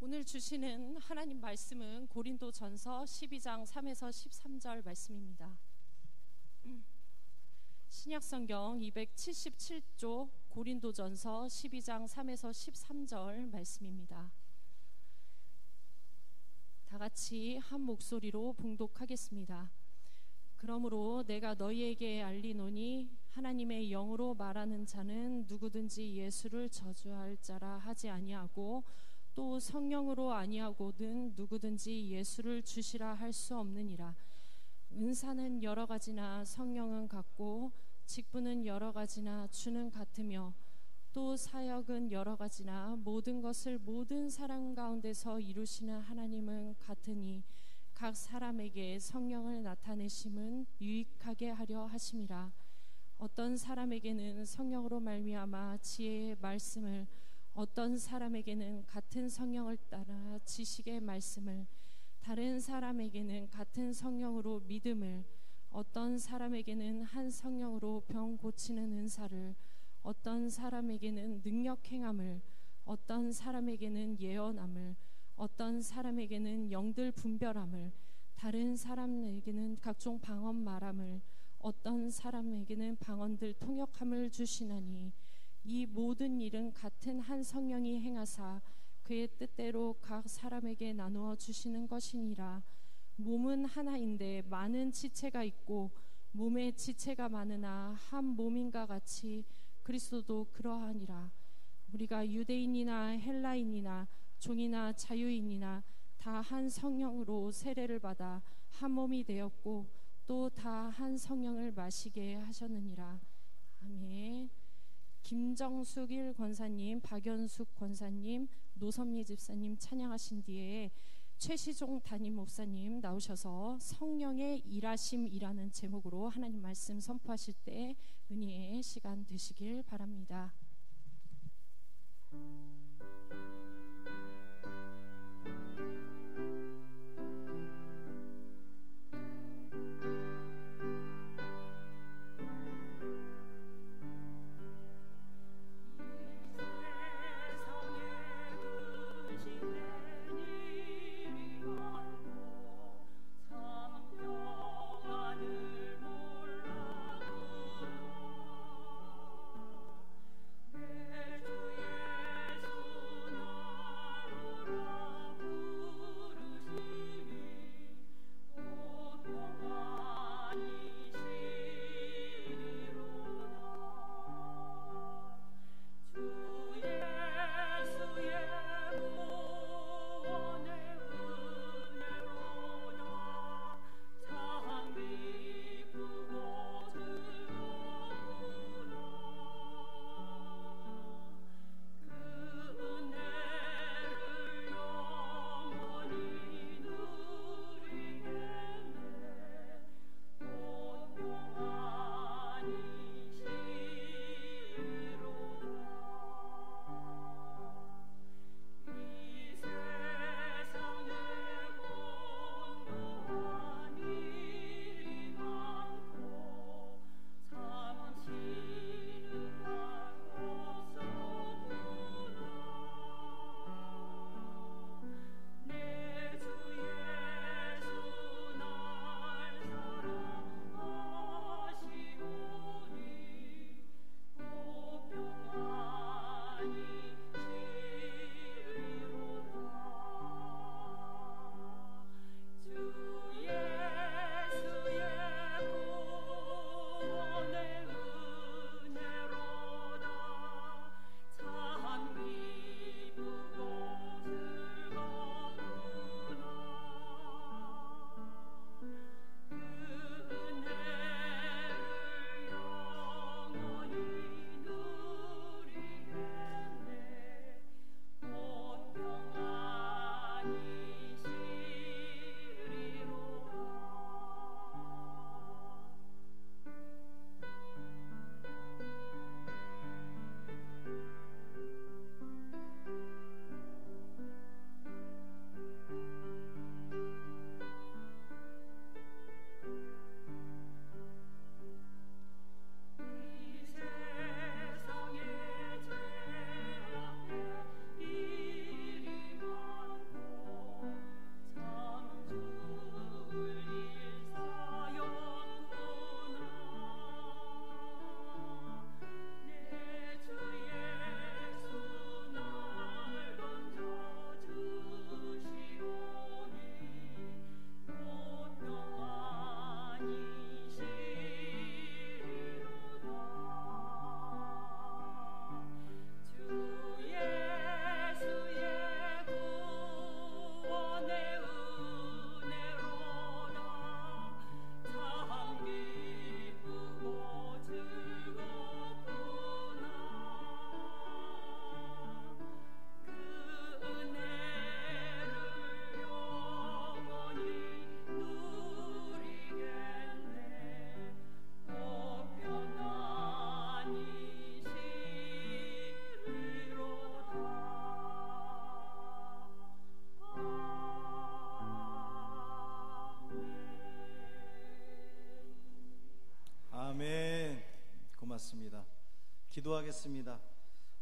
오늘 주시는 하나님 말씀은 고린도전서 12장 3에서 13절 말씀입니다. 신약성경 277조 고린도전서 12장 3에서 13절 말씀입니다. 다 같이 한 목소리로 봉독하겠습니다. 그러므로 내가 너희에게 알리노니 하나님의 영으로 말하는 자는 누구든지 예수를 저주할 자라 하지 아니하고 또 성령으로 아니하고는 누구든지 예수를 주시라 할 수 없느니라. 은사는 여러 가지나 성령은 같고 직분은 여러 가지나 주는 같으며 또 사역은 여러 가지나 모든 것을 모든 사람 가운데서 이루시는 하나님은 같으니 각 사람에게 성령을 나타내심은 유익하게 하려 하심이라. 어떤 사람에게는 성령으로 말미암아 지혜의 말씀을, 어떤 사람에게는 같은 성령을 따라 지식의 말씀을, 다른 사람에게는 같은 성령으로 믿음을, 어떤 사람에게는 한 성령으로 병 고치는 은사를, 어떤 사람에게는 능력 행함을, 어떤 사람에게는 예언함을, 어떤 사람에게는 영들 분별함을, 다른 사람에게는 각종 방언 말함을, 어떤 사람에게는 방언들 통역함을 주시나니 이 모든 일은 같은 한 성령이 행하사 그의 뜻대로 각 사람에게 나누어 주시는 것이니라. 몸은 하나인데 많은 지체가 있고 몸에 지체가 많으나 한 몸인가 같이 그리스도도 그러하니라. 우리가 유대인이나 헬라인이나 종이나 자유인이나 다 한 성령으로 세례를 받아 한 몸이 되었고 또 다 한 성령을 마시게 하셨느니라. 아멘. 김정숙일 권사님, 박연숙 권사님, 노선미 집사님 찬양하신 뒤에 최시종 담임 목사님 나오셔서 성령의 일하심이라는 제목으로 하나님 말씀 선포하실 때 은혜의 시간 되시길 바랍니다. 기도하겠습니다.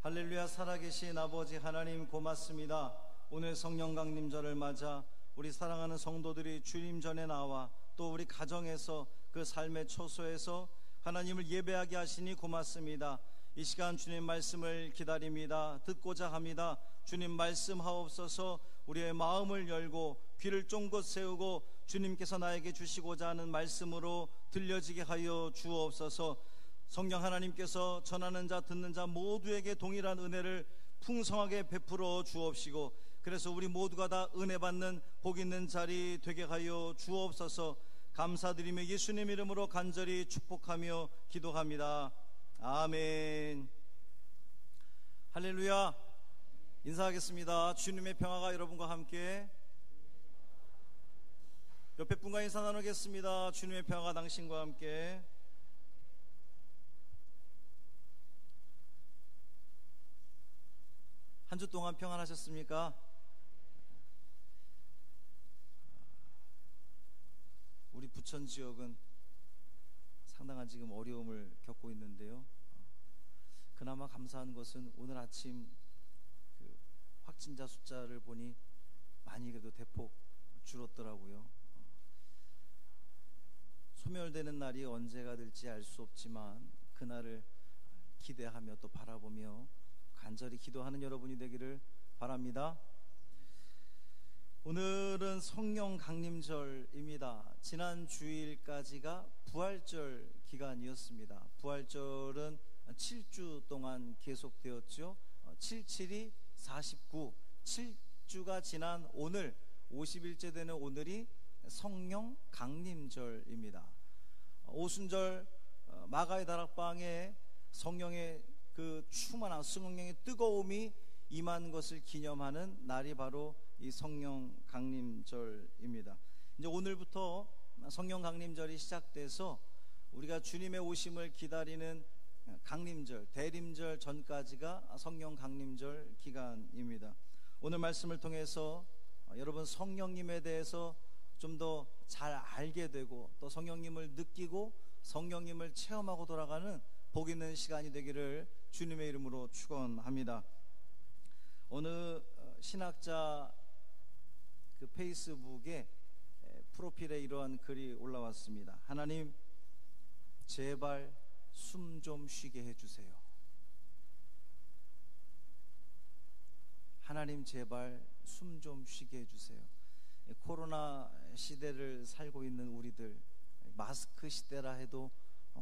할렐루야. 살아계신 아버지 하나님 고맙습니다. 오늘 성령 강림절을 맞아 우리 사랑하는 성도들이 주님 전에 나와 또 우리 가정에서 그 삶의 처소에서 하나님을 예배하게 하시니 고맙습니다. 이 시간 주님 말씀을 기다립니다. 듣고자 합니다. 주님 말씀하옵소서. 우리의 마음을 열고 귀를 쫑긋 세우고 주님께서 나에게 주시고자 하는 말씀으로 들려지게 하여 주옵소서. 성령 하나님께서 전하는 자 듣는 자 모두에게 동일한 은혜를 풍성하게 베풀어 주옵시고, 그래서 우리 모두가 다 은혜 받는 복 있는 자리 되게 하여 주옵소서. 감사드리며 예수님 이름으로 간절히 축복하며 기도합니다. 아멘. 할렐루야. 인사하겠습니다. 주님의 평화가 여러분과 함께. 옆에 분과 인사 나누겠습니다. 주님의 평화가 당신과 함께. 한 주 동안 평안하셨습니까? 우리 부천 지역은 상당한 지금 어려움을 겪고 있는데요. 그나마 감사한 것은 오늘 아침 그 확진자 숫자를 보니 많이 그래도 대폭 줄었더라고요. 소멸되는 날이 언제가 될지 알 수 없지만 그날을 기대하며 또 바라보며 간절히 기도하는 여러분이 되기를 바랍니다. 오늘은 성령 강림절입니다. 지난 주일까지가 부활절 기간이었습니다. 부활절은 7주 동안 계속되었죠. 77이 49, 7주가 지난 오늘 50일째 되는 오늘이 성령 강림절입니다. 오순절 마가의 다락방에 성령의 그 충만한 성령의 뜨거움이 임한 것을 기념하는 날이 바로 이 성령 강림절입니다. 이제 오늘부터 성령 강림절이 시작돼서 우리가 주님의 오심을 기다리는 강림절, 대림절 전까지가 성령 강림절 기간입니다. 오늘 말씀을 통해서 여러분 성령님에 대해서 좀 더 잘 알게 되고 또 성령님을 느끼고 성령님을 체험하고 돌아가는 복 있는 시간이 되기를 주님의 이름으로 축원합니다. 어느 신학자 그 페이스북에 프로필에 이러한 글이 올라왔습니다. 하나님 제발 숨 좀 쉬게 해주세요. 하나님 제발 숨 좀 쉬게 해주세요. 코로나 시대를 살고 있는 우리들, 마스크 시대라 해도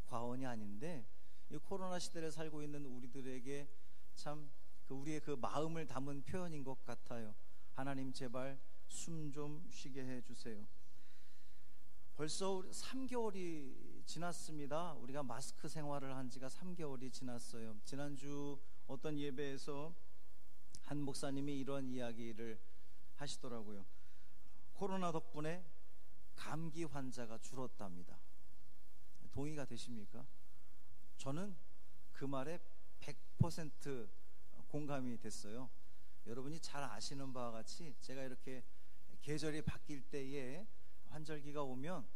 과언이 아닌데 이 코로나 시대를 살고 있는 우리들에게 참 우리의 그 마음을 담은 표현인 것 같아요. 하나님 제발 숨 좀 쉬게 해주세요. 벌써 3개월이 지났습니다. 우리가 마스크 생활을 한 지가 3개월이 지났어요. 지난주 어떤 예배에서 한 목사님이 이런 이야기를 하시더라고요. 코로나 덕분에 감기 환자가 줄었답니다. 동의가 되십니까? 저는 그 말에 100% 공감이 됐어요. 여러분이 잘 아시는 바와 같이 제가 이렇게 계절이 바뀔 때에 환절기가 오면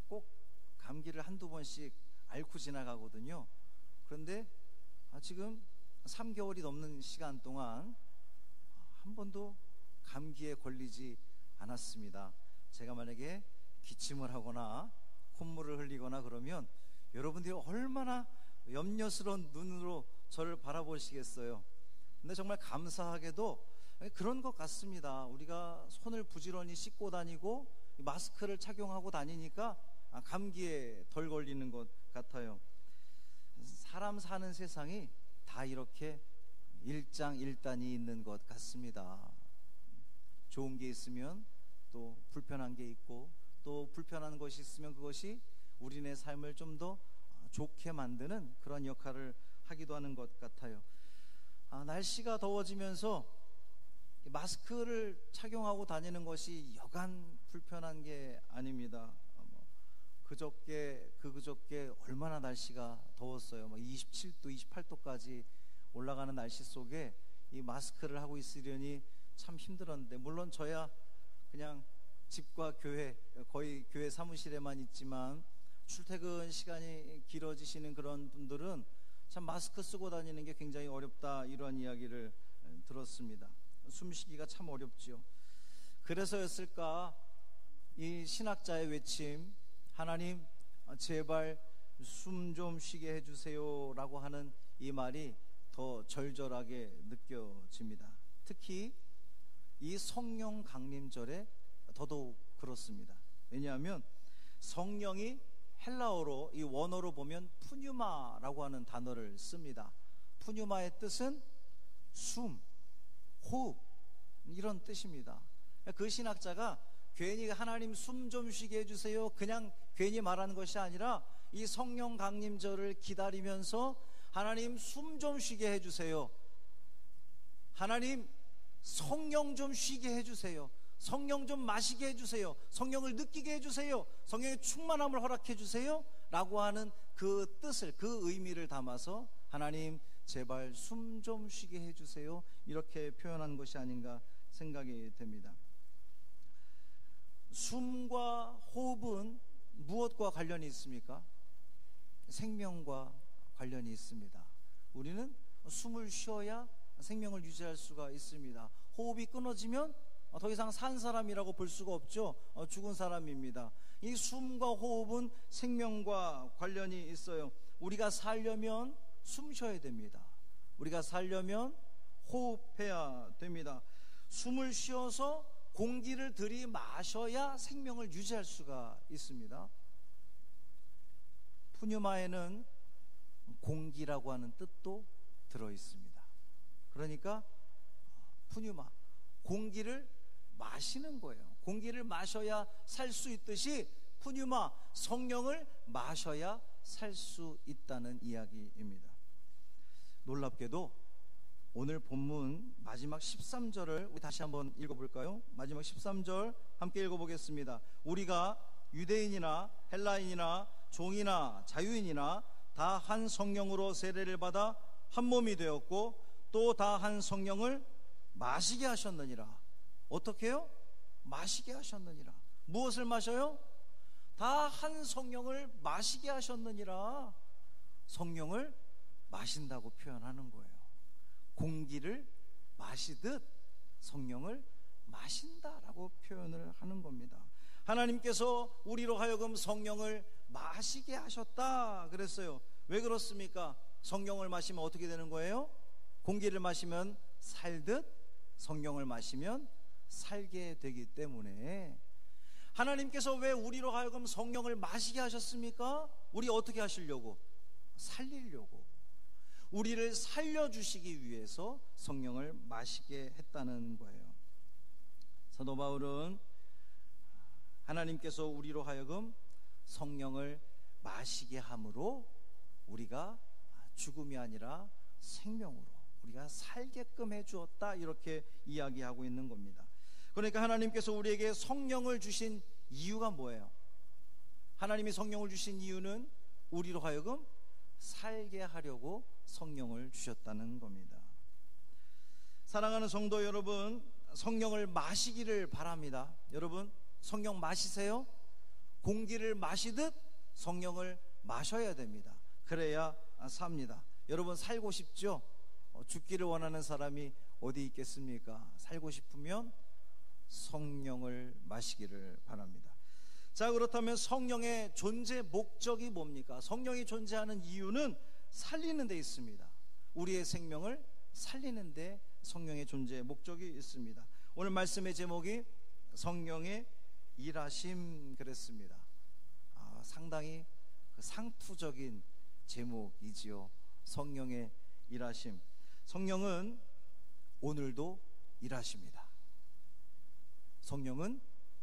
꼭 감기를 한두 번씩 앓고 지나가거든요. 그런데 지금 3개월이 넘는 시간 동안 한 번도 감기에 걸리지 않았습니다. 제가 만약에 기침을 하거나 콧물을 흘리거나 그러면 여러분들이 얼마나 염려스러운 눈으로 저를 바라보시겠어요. 근데 정말 감사하게도 그런 것 같습니다. 우리가 손을 부지런히 씻고 다니고 마스크를 착용하고 다니니까 감기에 덜 걸리는 것 같아요. 사람 사는 세상이 다 이렇게 일장일단이 있는 것 같습니다. 좋은 게 있으면 또 불편한 게 있고 또 불편한 것이 있으면 그것이 우리네 삶을 좀 더 좋게 만드는 그런 역할을 하기도 하는 것 같아요. 날씨가 더워지면서 마스크를 착용하고 다니는 것이 여간 불편한 게 아닙니다. 그저께 얼마나 날씨가 더웠어요. 27도, 28도까지 올라가는 날씨 속에 이 마스크를 하고 있으려니 참 힘들었는데, 물론 저야 그냥 집과 교회, 거의 교회 사무실에만 있지만 출퇴근 시간이 길어지시는 그런 분들은 참 마스크 쓰고 다니는 게 굉장히 어렵다, 이러한 이야기를 들었습니다. 숨쉬기가 참 어렵지요. 그래서였을까 이 신학자의 외침, 하나님 제발 숨 좀 쉬게 해주세요 라고 하는 이 말이 더 절절하게 느껴집니다. 특히 이 성령 강림절에 더더욱 그렇습니다. 왜냐하면 성령이 헬라어로, 이 원어로 보면 푸뉴마라고 하는 단어를 씁니다. 푸뉴마의 뜻은 숨, 호흡, 이런 뜻입니다. 그 신학자가 괜히 하나님 숨 좀 쉬게 해주세요 그냥 괜히 말하는 것이 아니라 이 성령 강림절을 기다리면서 하나님 숨 좀 쉬게 해주세요, 하나님 성령 좀 쉬게 해주세요, 성령 좀 마시게 해주세요, 성령을 느끼게 해주세요, 성령의 충만함을 허락해 주세요 라고 하는 그 뜻을, 그 의미를 담아서 하나님 제발 숨 좀 쉬게 해주세요, 이렇게 표현한 것이 아닌가 생각이 됩니다. 숨과 호흡은 무엇과 관련이 있습니까? 생명과 관련이 있습니다. 우리는 숨을 쉬어야 생명을 유지할 수가 있습니다. 호흡이 끊어지면 더 이상 산 사람이라고 볼 수가 없죠. 죽은 사람입니다. 이 숨과 호흡은 생명과 관련이 있어요. 우리가 살려면 숨 쉬어야 됩니다. 우리가 살려면 호흡해야 됩니다. 숨을 쉬어서 공기를 들이마셔야 생명을 유지할 수가 있습니다. 푸뉴마에는 공기라고 하는 뜻도 들어있습니다. 그러니까 푸뉴마, 공기를 마시는 거예요. 공기를 마셔야 살 수 있듯이 푸뉴마, 성령을 마셔야 살 수 있다는 이야기입니다. 놀랍게도 오늘 본문 마지막 13절을 우리 다시 한번 읽어볼까요? 마지막 13절 함께 읽어보겠습니다. 우리가 유대인이나 헬라인이나 종이나 자유인이나 다 한 성령으로 세례를 받아 한 몸이 되었고 또 다 한 성령을 마시게 하셨느니라. 어떻게 해요? 마시게 하셨느니라. 무엇을 마셔요? 다 한 성령을 마시게 하셨느니라. 성령을 마신다고 표현하는 거예요. 공기를 마시듯 성령을 마신다라고 표현을 하는 겁니다. 하나님께서 우리로 하여금 성령을 마시게 하셨다 그랬어요. 왜 그렇습니까? 성령을 마시면 어떻게 되는 거예요? 공기를 마시면 살듯 성령을 마시면 살게 되기 때문에 하나님께서 왜 우리로 하여금 성령을 마시게 하셨습니까? 우리 어떻게 하시려고? 살리려고. 우리를 살려주시기 위해서 성령을 마시게 했다는 거예요. 사도 바울은 하나님께서 우리로 하여금 성령을 마시게 함으로 우리가 죽음이 아니라 생명으로 우리가 살게끔 해주었다, 이렇게 이야기하고 있는 겁니다. 그러니까 하나님께서 우리에게 성령을 주신 이유가 뭐예요? 하나님이 성령을 주신 이유는 우리로 하여금 살게 하려고 성령을 주셨다는 겁니다. 사랑하는 성도 여러분, 성령을 마시기를 바랍니다. 여러분, 성령 마시세요. 공기를 마시듯 성령을 마셔야 됩니다. 그래야 삽니다. 여러분, 살고 싶죠? 죽기를 원하는 사람이 어디 있겠습니까? 살고 싶으면 성령을 마시기를 바랍니다. 자, 그렇다면 성령의 존재 목적이 뭡니까? 성령이 존재하는 이유는 살리는 데 있습니다. 우리의 생명을 살리는 데 성령의 존재 목적이 있습니다. 오늘 말씀의 제목이 성령의 일하심 그랬습니다. 상당히 상투적인 제목이지요. 성령의 일하심. 성령은 오늘도 일하십니다. 성령은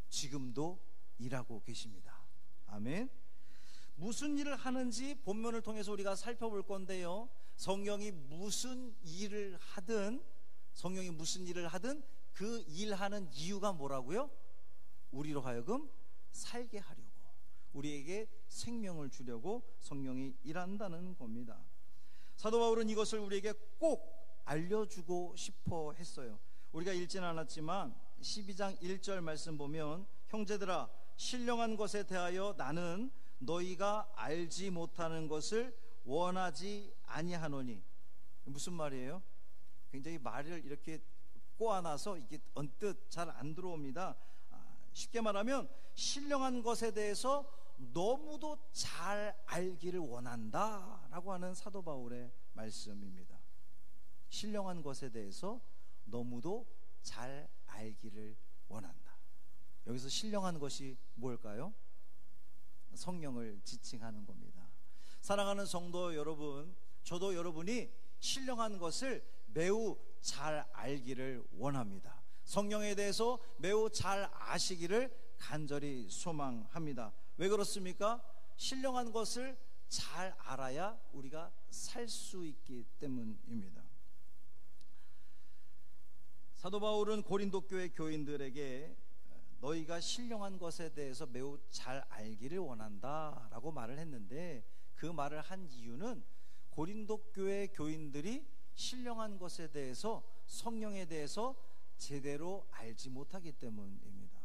지금도 일하고 계십니다. 아멘. 무슨 일을 하는지 본문을 통해서 우리가 살펴볼 건데요, 성령이 무슨 일을 하든 그 일하는 이유가 뭐라고요? 우리로 하여금 살게 하려고, 우리에게 생명을 주려고 성령이 일한다는 겁니다. 사도 바울은 이것을 우리에게 꼭 알려주고 싶어 했어요. 우리가 읽지는 않았지만 12장 1절 말씀 보면, 형제들아, 신령한 것에 대하여 나는 너희가 알지 못하는 것을 원하지 아니하노니. 무슨 말이에요? 굉장히 말을 이렇게 꼬아놔서 이게 언뜻 잘 안 들어옵니다. 쉽게 말하면 신령한 것에 대해서 너무도 잘 알기를 원한다 라고 하는 사도 바울의 말씀입니다. 신령한 것에 대해서 너무도 잘 알기를 원한다. 여기서 신령한 것이 뭘까요? 성령을 지칭하는 겁니다. 사랑하는 성도 여러분, 저도 여러분이 신령한 것을 매우 잘 알기를 원합니다. 성령에 대해서 매우 잘 아시기를 간절히 소망합니다. 왜 그렇습니까? 신령한 것을 잘 알아야 우리가 살 수 있기 때문입니다. 사도 바울은 고린도 교회 교인들에게 너희가 신령한 것에 대해서 매우 잘 알기를 원한다라고 말을 했는데, 그 말을 한 이유는 고린도 교회 교인들이 신령한 것에 대해서, 성령에 대해서 제대로 알지 못하기 때문입니다.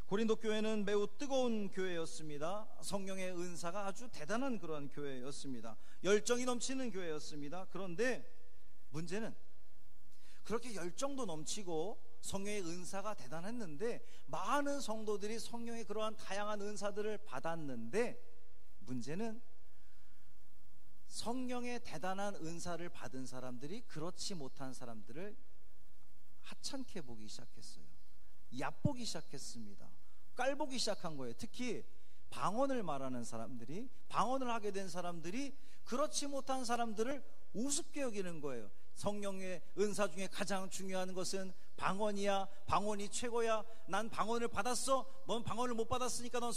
고린도 교회는 매우 뜨거운 교회였습니다. 성령의 은사가 아주 대단한 그런 교회였습니다. 열정이 넘치는 교회였습니다. 그런데 문제는 그렇게 열정도 넘치고 성령의 은사가 대단했는데, 많은 성도들이 성령의 그러한 다양한 은사들을 받았는데, 문제는 성령의 대단한 은사를 받은 사람들이 그렇지 못한 사람들을 하찮게 보기 시작했어요. 얕보기 시작했습니다. 깔보기 시작한 거예요. 특히 방언을 말하는 사람들이, 방언을 하게 된 사람들이 그렇지 못한 사람들을 우습게 여기는 거예요. 성령의 은사 중에 가장 중요한 것은 방언이야, 방언이 최고야, 난 방언을 받았어, 넌 방언을 못 받았으니까 넌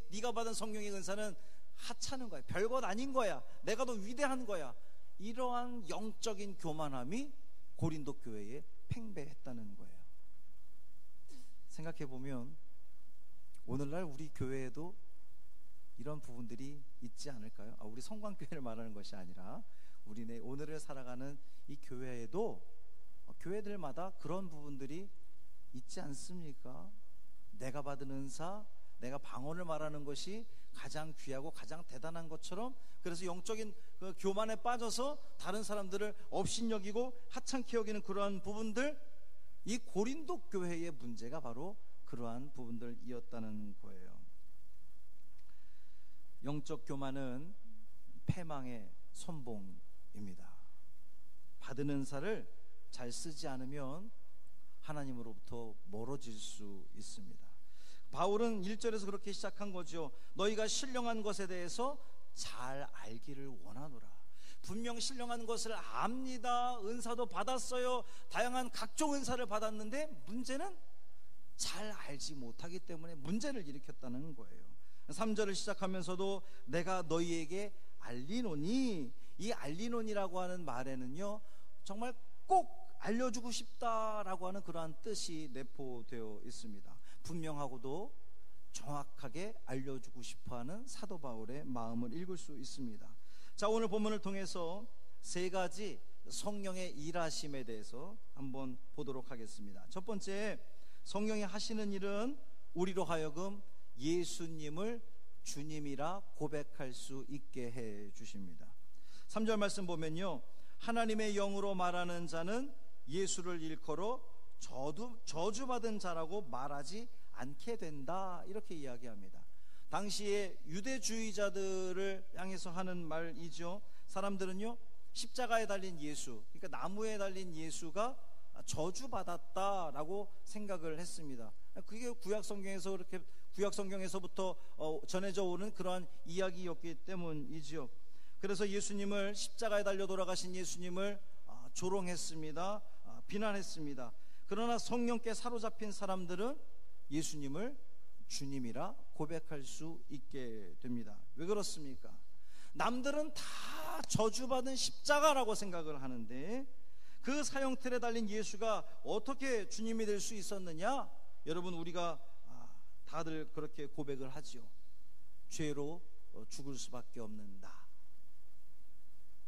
네가 받은 성령의 은사는 하찮은 거야, 별것 아닌 거야, 내가 더 위대한 거야. 이러한 영적인 교만함이 고린도 교회에 팽배했다는 거예요. 생각해보면 오늘날 우리 교회에도 이런 부분들이 있지 않을까요? 우리 성광교회를 말하는 것이 아니라 우리네 오늘을 살아가는 이 교회에도 교회들마다 그런 부분들이 있지 않습니까? 내가 받은 은사, 내가 방언을 말하는 것이 가장 귀하고 가장 대단한 것처럼, 그래서 영적인 그 교만에 빠져서 다른 사람들을 업신여기고 하찮게 여기는 그러한 부분들, 이 고린도 교회의 문제가 바로 그러한 부분들이었다는 거예요. 영적 교만은 패망의 선봉입니다. 받은 은사를 잘 쓰지 않으면 하나님으로부터 멀어질 수 있습니다. 바울은 1절에서 그렇게 시작한 거죠. 너희가 신령한 것에 대해서 잘 알기를 원하노라. 분명 신령한 것을 압니다. 은사도 받았어요. 다양한 각종 은사를 받았는데 문제는 잘 알지 못하기 때문에 문제를 일으켰다는 거예요. 3절을 시작하면서도 내가 너희에게 알리노니, 이 알리노니라고 하는 말에는요, 정말 꼭 알려주고 싶다라고 하는 그러한 뜻이 내포되어 있습니다. 분명하고도 정확하게 알려주고 싶어하는 사도 바울의 마음을 읽을 수 있습니다. 자, 오늘 본문을 통해서 세 가지 성령의 일하심에 대해서 한번 보도록 하겠습니다. 첫 번째, 성령이 하시는 일은 우리로 하여금 예수님을 주님이라 고백할 수 있게 해 주십니다. 3절 말씀 보면요, 하나님의 영으로 말하는 자는 예수를 일컬어 저주받은 자라고 말하지 않게 된다, 이렇게 이야기합니다. 당시에 유대주의자들을 향해서 하는 말이죠. 사람들은요, 십자가에 달린 예수, 그러니까 나무에 달린 예수가 저주받았다라고 생각을 했습니다. 그게 구약 성경에서부터 전해져 오는 그러한 이야기였기 때문이지요. 그래서 예수님을, 십자가에 달려 돌아가신 예수님을 조롱했습니다. 비난했습니다. 그러나 성령께 사로잡힌 사람들은 예수님을 주님이라 고백할 수 있게 됩니다. 왜 그렇습니까? 남들은 다 저주받은 십자가라고 생각을 하는데 그 사형틀에 달린 예수가 어떻게 주님이 될 수 있었느냐? 여러분, 우리가 다들 그렇게 고백을 하지요. 죄로 죽을 수밖에 없는 나,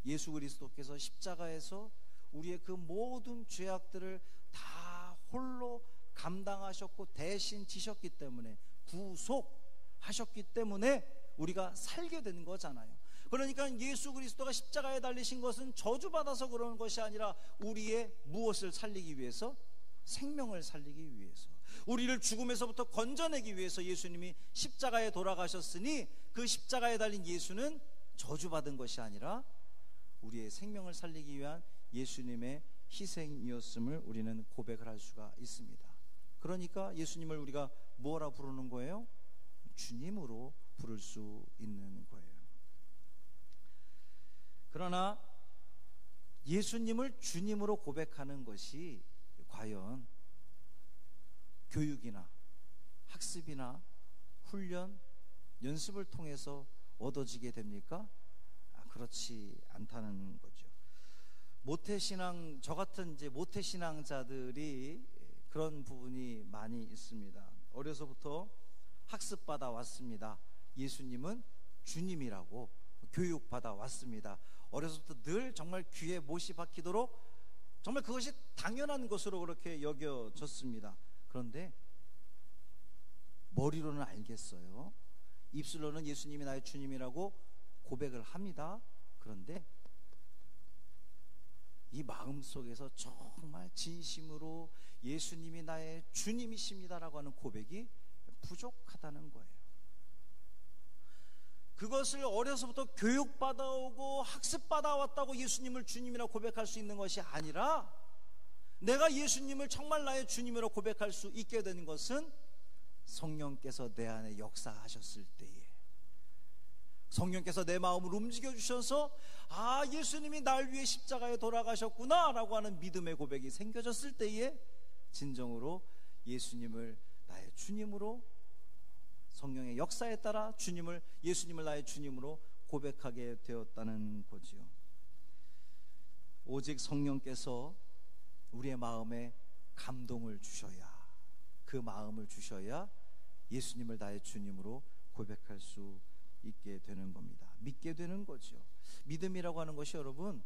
예수 그리스도께서 십자가에서 우리의 그 모든 죄악들을 다 홀로 감당하셨고 대신 지셨기 때문에, 구속하셨기 때문에 우리가 살게 된 거잖아요. 그러니까 예수 그리스도가 십자가에 달리신 것은 저주받아서 그러는 것이 아니라 우리의 무엇을 살리기 위해서? 생명을 살리기 위해서, 우리를 죽음에서부터 건져내기 위해서 예수님이 십자가에 돌아가셨으니, 그 십자가에 달린 예수는 저주받은 것이 아니라 우리의 생명을 살리기 위한 예수님의 희생이었음을 우리는 고백을 할 수가 있습니다. 그러니까 예수님을 우리가 뭐라 부르는 거예요? 주님으로 부를 수 있는 거예요. 그러나 예수님을 주님으로 고백하는 것이 과연 교육이나 학습이나 훈련, 연습을 통해서 얻어지게 됩니까? 그렇지 않다는 거죠. 모태신앙, 저 같은 이제 모태신앙자들이 그런 부분이 많이 있습니다. 어려서부터 학습받아 왔습니다. 예수님은 주님이라고 교육받아 왔습니다. 어려서부터 늘 정말 귀에 못이 박히도록 정말 그것이 당연한 것으로 그렇게 여겨졌습니다. 그런데 머리로는 알겠어요. 입술로는 예수님이 나의 주님이라고 고백을 합니다. 그런데 이 마음속에서 정말 진심으로 예수님이 나의 주님이십니다라고 하는 고백이 부족하다는 거예요. 그것을 어려서부터 교육받아오고 학습받아왔다고 예수님을 주님이라고 고백할 수 있는 것이 아니라, 내가 예수님을 정말 나의 주님으로 고백할 수 있게 되는 것은 성령께서 내 안에 역사하셨을 때에, 성령께서 내 마음을 움직여 주셔서 예수님이 날 위해 십자가에 돌아가셨구나 라고 하는 믿음의 고백이 생겨졌을 때에 진정으로 예수님을 나의 주님으로, 성령의 역사에 따라 예수님을 나의 주님으로 고백하게 되었다는 거지요. 오직 성령께서 우리의 마음에 감동을 주셔야, 그 마음을 주셔야 예수님을 나의 주님으로 고백할 수 있게 되는 겁니다. 믿게 되는 거죠. 믿음이라고 하는 것이 여러분,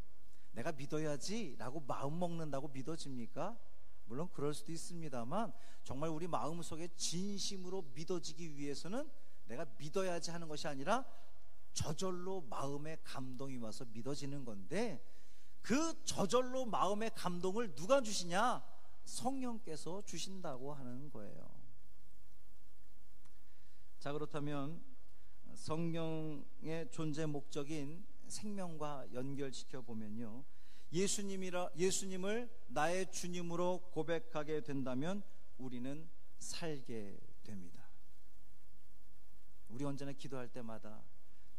내가 믿어야지 라고 마음 먹는다고 믿어집니까? 물론 그럴 수도 있습니다만, 정말 우리 마음속에 진심으로 믿어지기 위해서는 내가 믿어야지 하는 것이 아니라 저절로 마음에 감동이 와서 믿어지는 건데, 그 저절로 마음의 감동을 누가 주시냐? 성령께서 주신다고 하는 거예요. 자, 그렇다면 성령의 존재 목적인 생명과 연결시켜 보면요, 예수님을 나의 주님으로 고백하게 된다면 우리는 살게 됩니다. 우리 언제나 기도할 때마다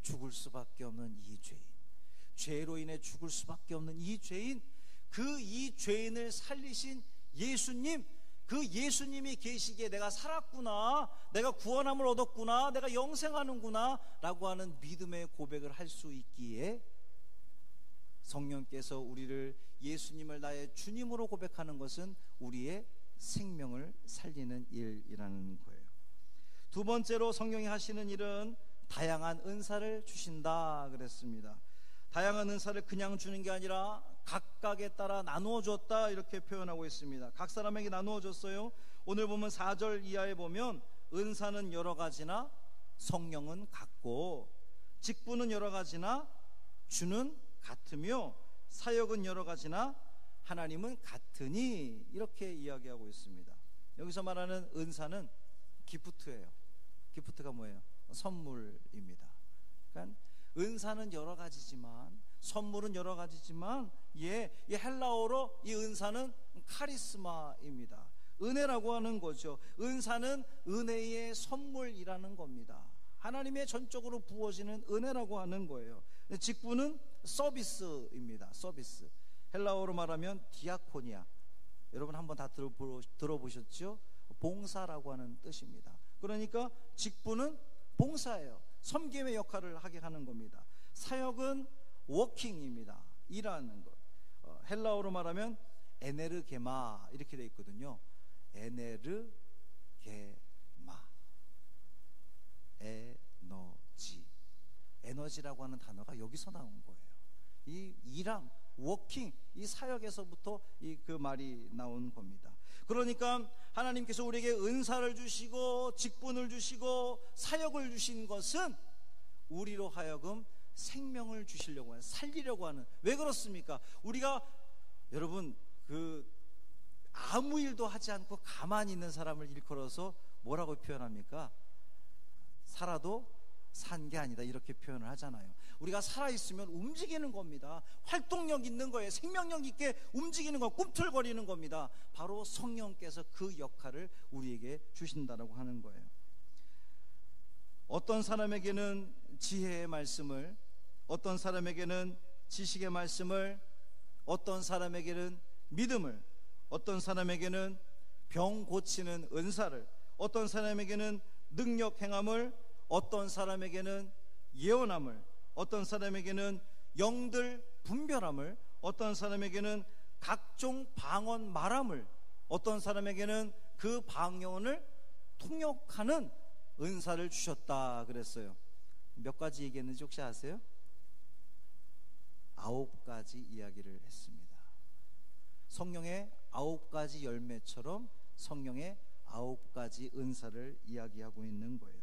죽을 수밖에 없는 이 죄인, 죄로 인해 죽을 수밖에 없는 이 죄인, 그 이 죄인을 살리신 예수님, 그 예수님이 계시기에 내가 살았구나, 내가 구원함을 얻었구나, 내가 영생하는구나 라고 하는 믿음의 고백을 할 수 있기에 성령께서 우리를 예수님을 나의 주님으로 고백하는 것은 우리의 생명을 살리는 일이라는 거예요. 두 번째로 성령이 하시는 일은 다양한 은사를 주신다 그랬습니다. 다양한 은사를 그냥 주는 게 아니라 각각에 따라 나누어 줬다 이렇게 표현하고 있습니다. 각 사람에게 나누어 줬어요. 오늘 보면 4절 이하에 보면 은사는 여러 가지나 성령은 같고, 직분은 여러 가지나 주는 같으며, 사역은 여러 가지나 하나님은 같으니, 이렇게 이야기하고 있습니다. 여기서 말하는 은사는 기프트예요. 기프트가 뭐예요? 선물입니다. 그러니까 은사는 여러 가지지만, 선물은 여러 가지지만, 이 헬라어로 이 은사는 카리스마입니다. 은혜라고 하는 거죠. 은사는 은혜의 선물이라는 겁니다. 하나님의 전적으로 부어지는 은혜라고 하는 거예요. 직분은 서비스입니다. 서비스. 헬라어로 말하면 디아코니아. 여러분 한번 다 들어보셨죠? 봉사라고 하는 뜻입니다. 그러니까 직분은 봉사예요. 섬김의 역할을 하게 하는 겁니다. 사역은 워킹입니다. 일하는 것. 헬라어로 말하면 에네르게마 이렇게 돼 있거든요. 에네르게마, 에너지. 에너지라고 하는 단어가 여기서 나온 거예요. 이 일함, 워킹, 이 사역에서부터 그 말이 나온 겁니다. 그러니까 하나님께서 우리에게 은사를 주시고 직분을 주시고 사역을 주신 것은 우리로 하여금 생명을 주시려고 하는, 살리려고 하는. 왜 그렇습니까? 우리가 여러분 아무 일도 하지 않고 가만히 있는 사람을 일컬어서 뭐라고 표현합니까? 살아도 산 게 아니다, 이렇게 표현을 하잖아요. 우리가 살아있으면 움직이는 겁니다. 활동력 있는 거예요. 생명력 있게 움직이는 거, 꿈틀거리는 겁니다. 바로 성령께서 그 역할을 우리에게 주신다라고 하는 거예요. 어떤 사람에게는 지혜의 말씀을, 어떤 사람에게는 지식의 말씀을, 어떤 사람에게는 믿음을, 어떤 사람에게는 병 고치는 은사를, 어떤 사람에게는 능력 행함을, 어떤 사람에게는 예언함을, 어떤 사람에게는 영들 분별함을, 어떤 사람에게는 각종 방언 말함을, 어떤 사람에게는 그 방언을 통역하는 은사를 주셨다 그랬어요. 몇 가지 얘기했는지 혹시 아세요? 9가지 이야기를 했습니다. 성령의 9가지 열매처럼 성령의 9가지 은사를 이야기하고 있는 거예요.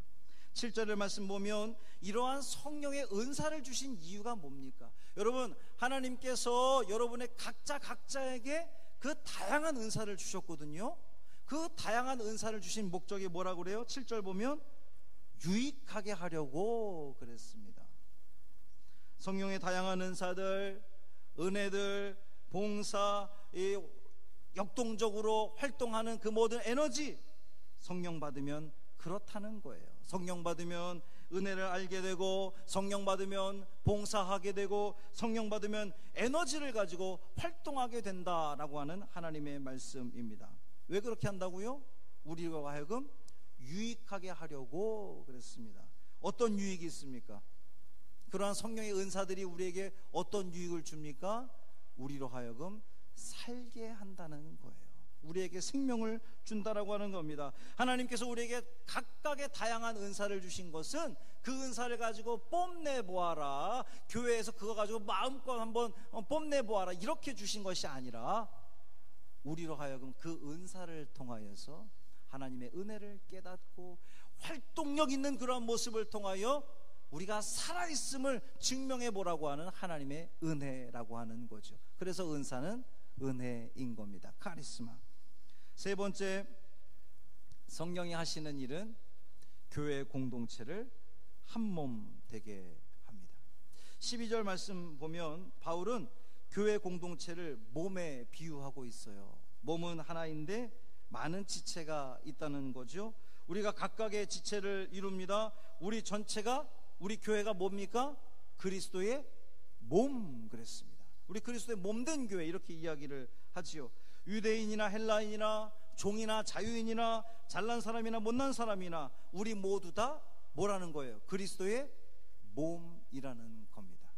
7절의 말씀 보면 이러한 성령의 은사를 주신 이유가 뭡니까? 여러분, 하나님께서 여러분의 각자에게 그 다양한 은사를 주셨거든요. 그 다양한 은사를 주신 목적이 뭐라고 그래요? 7절 보면 유익하게 하려고 그랬습니다. 성령의 다양한 은사들, 은혜들, 봉사, 역동적으로 활동하는 그 모든 에너지, 성령 받으면 그렇다는 거예요. 성령 받으면 은혜를 알게 되고, 성령 받으면 봉사하게 되고, 성령 받으면 에너지를 가지고 활동하게 된다라고 하는 하나님의 말씀입니다. 왜 그렇게 한다고요? 우리가 하여금 유익하게 하려고 그랬습니다. 어떤 유익이 있습니까? 그러한 성령의 은사들이 우리에게 어떤 유익을 줍니까? 우리로 하여금 살게 한다는 거예요. 우리에게 생명을 준다라고 하는 겁니다. 하나님께서 우리에게 각각의 다양한 은사를 주신 것은 그 은사를 가지고 뽐내보아라, 교회에서 그거 가지고 마음껏 한번 뽐내보아라, 이렇게 주신 것이 아니라 우리로 하여금 그 은사를 통하여서 하나님의 은혜를 깨닫고 활동력 있는 그런 모습을 통하여 우리가 살아있음을 증명해보라고 하는 하나님의 은혜라고 하는 거죠. 그래서 은사는 은혜인 겁니다. 카리스마. 세 번째, 성령이 하시는 일은 교회 공동체를 한 몸 되게 합니다. 12절 말씀 보면 바울은 교회 공동체를 몸에 비유하고 있어요. 몸은 하나인데 많은 지체가 있다는 거죠. 우리가 각각의 지체를 이룹니다. 우리 전체가, 우리 교회가 뭡니까? 그리스도의 몸 그랬습니다. 우리 그리스도의 몸된 교회, 이렇게 이야기를 하지요. 유대인이나 헬라인이나 종이나 자유인이나 잘난 사람이나 못난 사람이나 우리 모두 다 뭐라는 거예요? 그리스도의 몸이라는 겁니다.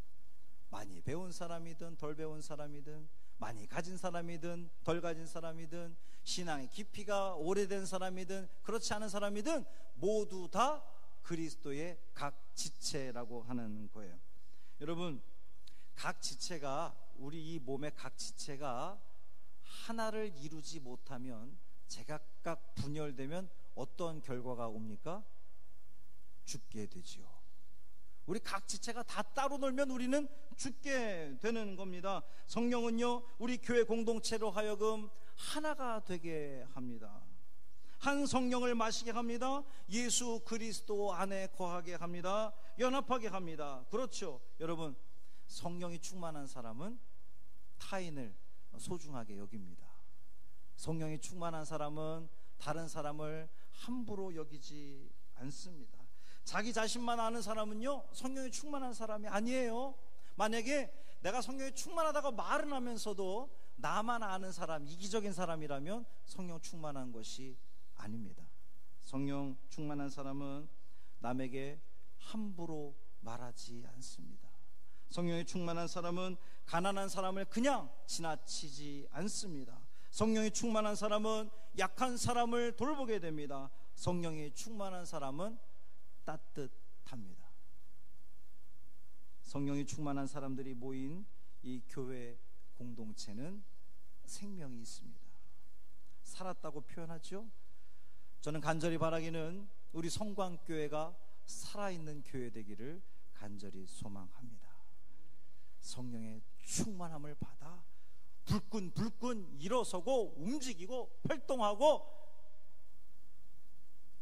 많이 배운 사람이든 덜 배운 사람이든, 많이 가진 사람이든 덜 가진 사람이든, 신앙의 깊이가 오래된 사람이든 그렇지 않은 사람이든 모두 다 그리스도의 각 지체라고 하는 거예요. 여러분, 각 지체가, 우리 이 몸의 각 지체가 하나를 이루지 못하면, 제각각 분열되면 어떤 결과가 옵니까? 죽게 되지요. 우리 각 지체가 다 따로 놀면 우리는 죽게 되는 겁니다. 성령은요, 우리 교회 공동체로 하여금 하나가 되게 합니다. 한 성령을 마시게 합니다. 예수 그리스도 안에 거하게 합니다. 연합하게 합니다. 그렇죠. 여러분, 성령이 충만한 사람은 타인을 소중하게 여깁니다. 성령이 충만한 사람은 다른 사람을 함부로 여기지 않습니다. 자기 자신만 아는 사람은요, 성령이 충만한 사람이 아니에요. 만약에 내가 성령이 충만하다고 말은 하면서도 나만 아는 사람, 이기적인 사람이라면 성령 충만한 것이 아닙니다. 성령 충만한 사람은 남에게 함부로 말하지 않습니다. 성령이 충만한 사람은 가난한 사람을 그냥 지나치지 않습니다. 성령이 충만한 사람은 약한 사람을 돌보게 됩니다. 성령이 충만한 사람은 따뜻합니다. 성령이 충만한 사람들이 모인 이 교회 공동체는 생명이 있습니다. 살았다고 표현하죠. 저는 간절히 바라기는 우리 성광교회가 살아있는 교회 되기를 간절히 소망합니다. 성령의 충만함을 받아 불끈불끈 일어서고 움직이고 활동하고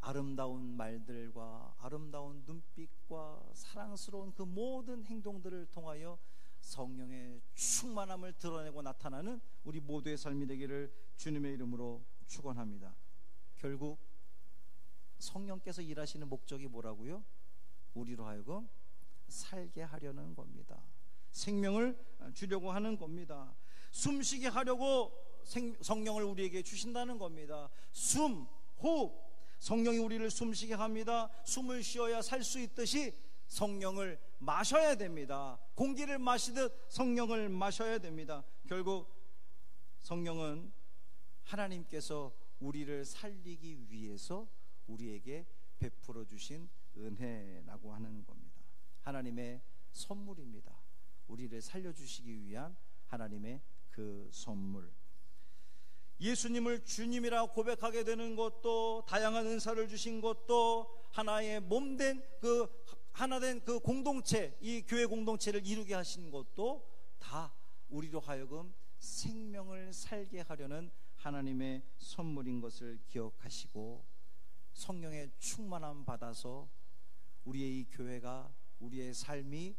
아름다운 말들과 아름다운 눈빛과 사랑스러운 그 모든 행동들을 통하여 성령의 충만함을 드러내고 나타나는 우리 모두의 삶이 되기를 주님의 이름으로 축원합니다. 결국 성령께서 일하시는 목적이 뭐라고요? 우리로 하여금 살게 하려는 겁니다. 생명을 주려고 하는 겁니다. 숨쉬게 하려고 성령을 우리에게 주신다는 겁니다. 숨, 호흡, 성령이 우리를 숨쉬게 합니다. 숨을 쉬어야 살 수 있듯이 성령을 마셔야 됩니다. 공기를 마시듯 성령을 마셔야 됩니다. 결국 성령은 하나님께서 우리를 살리기 위해서 우리에게 베풀어 주신 은혜라고 하는 겁니다. 하나님의 선물입니다. 우리를 살려주시기 위한 하나님의 그 선물. 예수님을 주님이라 고백하게 되는 것도, 다양한 은사를 주신 것도, 하나의 몸된 하나된 그 공동체, 이 교회 공동체를 이루게 하신 것도 다 우리로 하여금 생명을 살게 하려는 하나님의 선물인 것을 기억하시고, 성령의 충만함 받아서 우리의 이 교회가, 우리의 삶이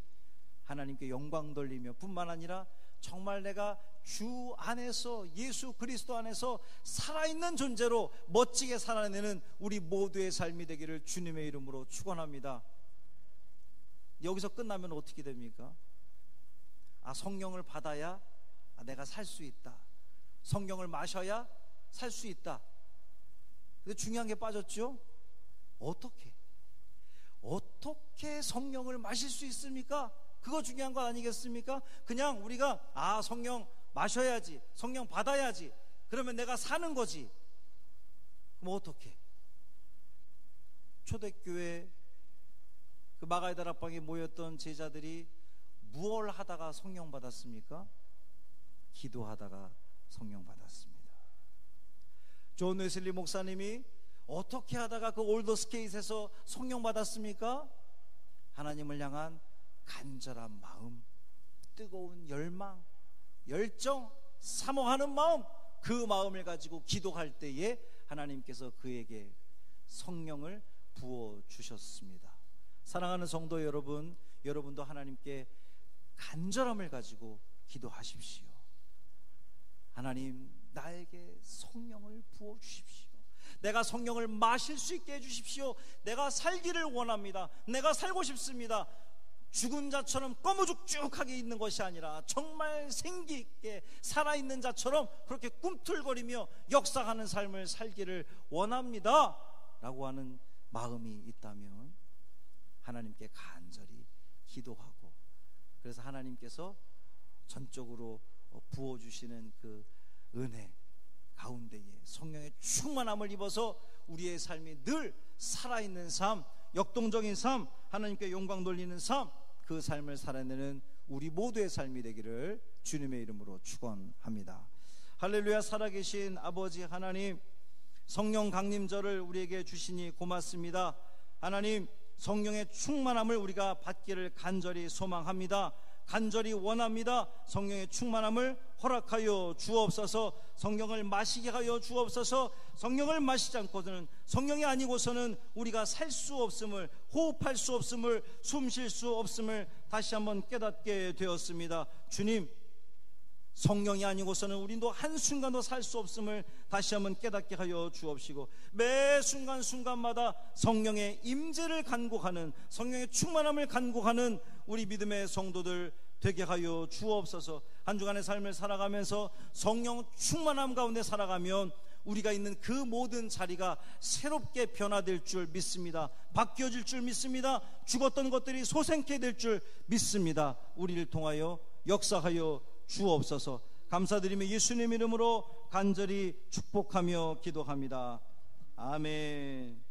하나님께 영광 돌리며 뿐만 아니라 정말 내가 주 안에서, 예수 그리스도 안에서 살아있는 존재로 멋지게 살아내는 우리 모두의 삶이 되기를 주님의 이름으로 축원합니다. 여기서 끝나면 어떻게 됩니까? 성령을 받아야 내가 살 수 있다, 성령을 마셔야 살 수 있다. 근데 중요한 게 빠졌죠? 어떻게 성령을 마실 수 있습니까? 그거 중요한 거 아니겠습니까? 그냥 우리가 성령 마셔야지, 성령 받아야지, 그러면 내가 사는 거지. 그럼 어떻게? 초대교회 그 마가의 다락방에 모였던 제자들이 무엇을 하다가 성령 받았습니까? 기도하다가 성령 받았습니다. 존 웨슬리 목사님이 어떻게 하다가 그 올더스케이트에서 성령 받았습니까? 하나님을 향한 간절한 마음, 뜨거운 열망, 열정, 사모하는 마음, 그 마음을 가지고 기도할 때에 하나님께서 그에게 성령을 부어주셨습니다. 사랑하는 성도 여러분, 여러분도 하나님께 간절함을 가지고 기도하십시오. 하나님, 나에게 성령을 부어주십시오. 내가 성령을 마실 수 있게 해주십시오. 내가 살기를 원합니다. 내가 살고 싶습니다. 죽은 자처럼 꺼무죽죽하게 있는 것이 아니라 정말 생기 있게 살아있는 자처럼 그렇게 꿈틀거리며 역사하는 삶을 살기를 원합니다 라고 하는 마음이 있다면 하나님께 간절히 기도하고, 그래서 하나님께서 전적으로 부어주시는 그 은혜 가운데에 성령의 충만함을 입어서 우리의 삶이 늘 살아있는 삶, 역동적인 삶, 하나님께 영광 돌리는 삶, 그 삶을 살아내는 우리 모두의 삶이 되기를 주님의 이름으로 축원합니다. 할렐루야. 살아계신 아버지 하나님, 성령 강림절을 우리에게 주시니 고맙습니다. 하나님, 성령의 충만함을 우리가 받기를 간절히 소망합니다. 간절히 원합니다. 성령의 충만함을 허락하여 주옵소서. 성령을 마시게 하여 주옵소서. 성령을 마시지 않고서는, 성령이 아니고서는 우리가 살 수 없음을, 호흡할 수 없음을, 숨 쉴 수 없음을 다시 한번 깨닫게 되었습니다. 주님, 성령이 아니고서는 우리도 한순간도 살 수 없음을 다시 한번 깨닫게 하여 주옵시고, 매 순간순간마다 성령의 임재를 간구하는, 성령의 충만함을 간구하는 우리 믿음의 성도들 되게 하여 주옵소서. 한 주간의 삶을 살아가면서 성령 충만함 가운데 살아가면 우리가 있는 그 모든 자리가 새롭게 변화될 줄 믿습니다. 바뀌어질 줄 믿습니다. 죽었던 것들이 소생케 될 줄 믿습니다. 우리를 통하여 역사하여 주옵소서. 감사드리며 예수님 이름으로 간절히 축복하며 기도합니다. 아멘.